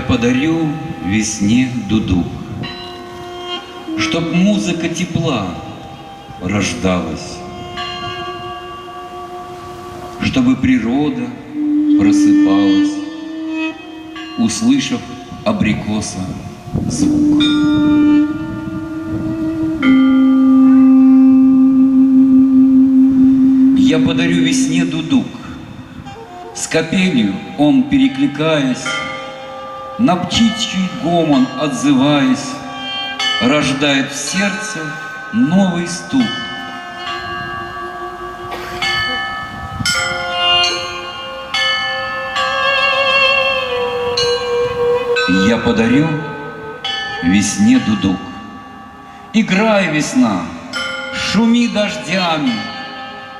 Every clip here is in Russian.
Я подарю весне дудук, чтоб музыка тепла рождалась, чтобы природа просыпалась, услышав абрикоса звук. Я подарю весне дудук, с капелью он, перекликаясь, на птичий гомон отзываясь, рождает в сердце новый стук. Я подарю весне дудук. Играй, весна, шуми дождями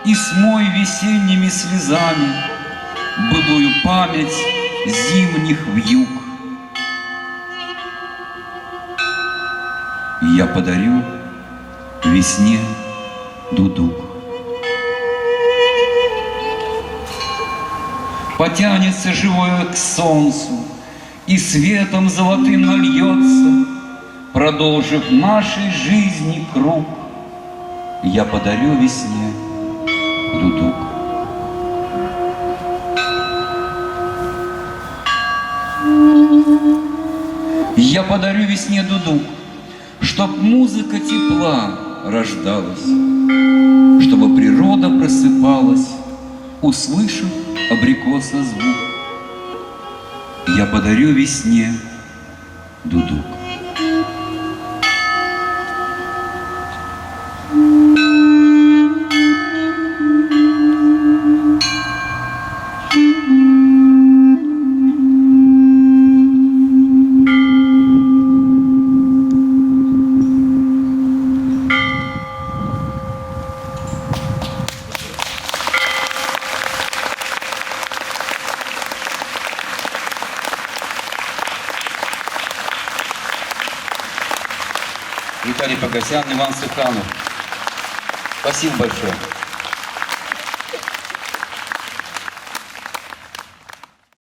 и смой весенними слезами былую память зимних вьюг. Я подарю весне дудук. Потянется живое к солнцу и светом золотым нальется, продолжив нашей жизни круг. Я подарю весне дудук. Я подарю весне дудук, чтоб музыка тепла рождалась, чтобы природа просыпалась, услышав абрикоса звук. Я подарю весне дудук. Виталий Погосян, Иван Суханов. Спасибо большое.